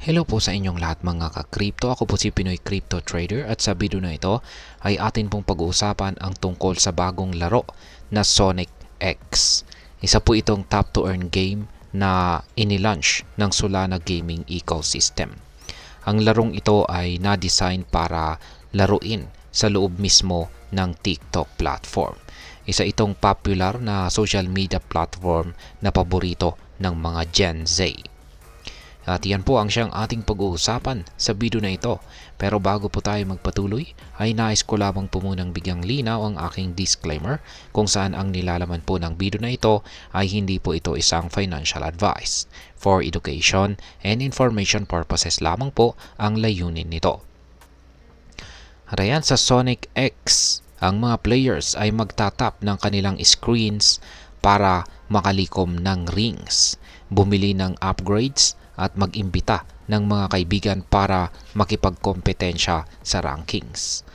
Hello po sa inyong lahat mga ka-crypto. Ako po si Pinoy Crypto Trader at sa video na ito ay atin pong pag-uusapan ang tungkol sa bagong laro na Sonic X. Isa po itong top to earn game na inilaunch ng Solana Gaming Ecosystem. Ang larong ito ay na-design para laruin sa loob mismo ng TikTok platform. Isa itong popular na social media platform na paborito ng mga Gen Z. At yan po ang siyang ating pag-uusapan sa video na ito. Pero bago po tayo magpatuloy, ay nais ko lamang po munang bigyang linaw ang aking disclaimer kung saan ang nilalaman po ng video na ito ay hindi po ito isang financial advice. For education and information purposes lamang po ang layunin nito. At ayan, sa Sonic X, ang mga players ay magtatap ng kanilang screens para makalikom ng rings, bumili ng upgrades, at mag-imbita ng mga kaibigan para makipagkompetensya sa rankings.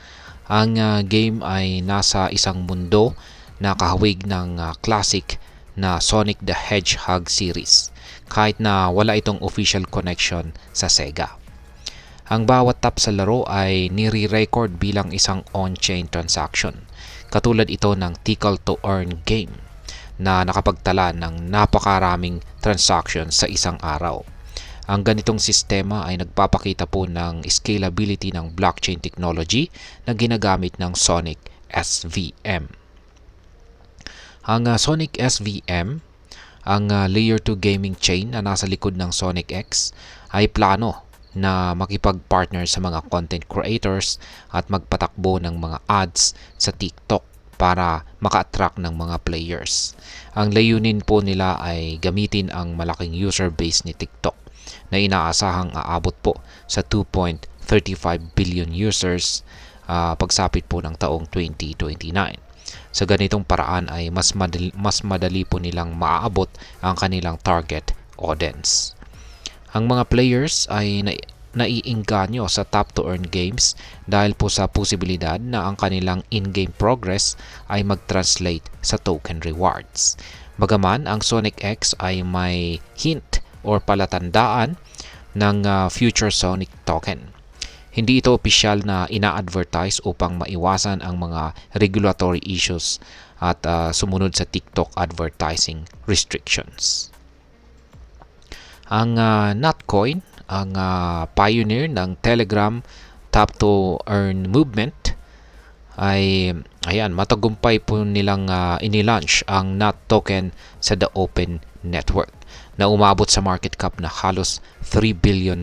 Ang game ay nasa isang mundo na kahawig ng classic na Sonic the Hedgehog series, kahit na wala itong official connection sa Sega. Ang bawat tap sa laro ay nire-record bilang isang on-chain transaction. Katulad ito ng Tickle to Earn game na nakapagtala ng napakaraming transactions sa isang araw. Ang ganitong sistema ay nagpapakita po ng scalability ng blockchain technology na ginagamit ng Sonic SVM. Ang Sonic SVM, ang Layer 2 gaming chain na nasa likod ng Sonic X, ay plano na makipag-partner sa mga content creators at magpatakbo ng mga ads sa TikTok para maka-attract ng mga players. Ang layunin po nila ay gamitin ang malaking user base ni TikTok na inaasahang aabot po sa 2.35 billion users pagsapit po ng taong 2029. Sa ganitong paraan ay mas madali po nilang maaabot ang kanilang target audience. Ang mga players ay naiinganyo sa top to earn games dahil po sa posibilidad na ang kanilang in-game progress ay mag-translate sa token rewards. Bagaman ang Sonic X ay may hint or palatandaan ng future Sonic token. Hindi ito opisyal na ina-advertise upang maiwasan ang mga regulatory issues at sumunod sa TikTok advertising restrictions. Ang Notcoin, ang pioneer ng Telegram top to earn movement, ay matagumpay po nilang inilaunch ang NOT token sa The Open Network na umabot sa market cap na halos $3 billion.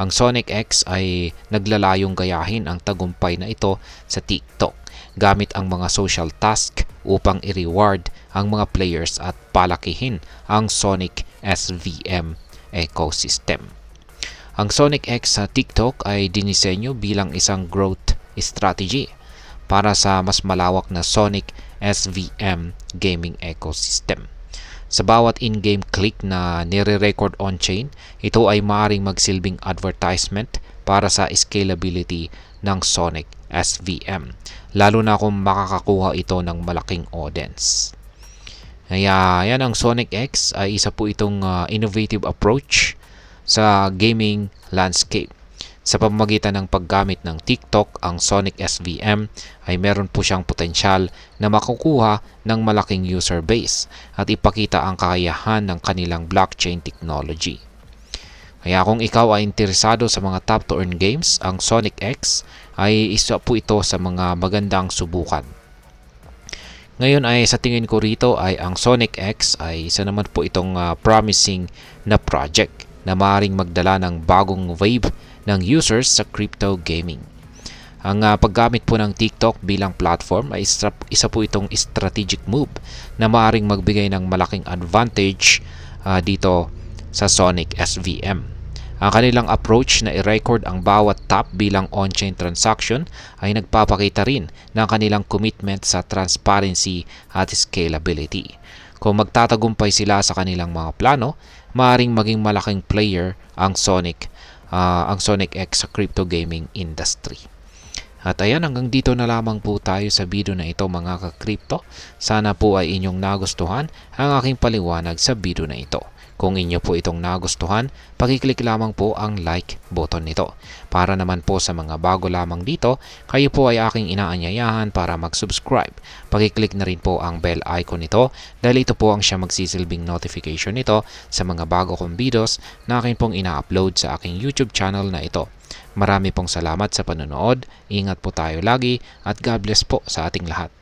Ang Sonic X ay naglalayong gayahin ang tagumpay na ito sa TikTok gamit ang mga social task upang i-reward ang mga players at palakihin ang Sonic SVM ecosystem. Ang Sonic X sa TikTok ay dinisenyo bilang isang growth strategy para sa mas malawak na Sonic SVM gaming ecosystem. Sa bawat in-game click na nire-record on-chain, ito ay maaaring magsilbing advertisement para sa scalability ng Sonic SVM, lalo na kung makakakuha ito ng malaking audience. Kaya yan, ang Sonic X ay isa po itong innovative approach sa gaming landscape. Sa pamamagitan ng paggamit ng TikTok, ang Sonic SVM ay meron po siyang potensyal na makukuha ng malaking user base at ipakita ang kakayahan ng kanilang blockchain technology. Kaya kung ikaw ay interesado sa mga top to earn games, ang Sonic X ay isa po ito sa mga magandang subukan. Ngayon ay sa tingin ko rito ay ang Sonic X ay isa naman po itong promising na project na maaaring magdala ng bagong wave ng users sa crypto gaming. Ang paggamit po ng TikTok bilang platform ay isa po itong strategic move na maaaring magbigay ng malaking advantage dito sa Sonic SVM. Ang kanilang approach na i-record ang bawat tap bilang on-chain transaction ay nagpapakita rin ng kanilang commitment sa transparency at scalability. Kung magtatagumpay sila sa kanilang mga plano, maaaring maging malaking player ang Sonic X sa crypto gaming industry. At ayan, hanggang dito na lamang po tayo sa video na ito mga ka-crypto. Sana po ay inyong nagustuhan ang aking paliwanag sa video na ito. Kung inyo po itong nagustuhan, pakiclick lamang po ang like button nito. Para naman po sa mga bago lamang dito, kayo po ay aking inaanyayahan para mag-subscribe. Pakiclick na rin po ang bell icon nito dahil ito po ang siya magsisilbing notification nito sa mga bago kong videos na akin pong ina-upload sa aking YouTube channel na ito. Marami pong salamat sa panonood, ingat po tayo lagi at God bless po sa ating lahat.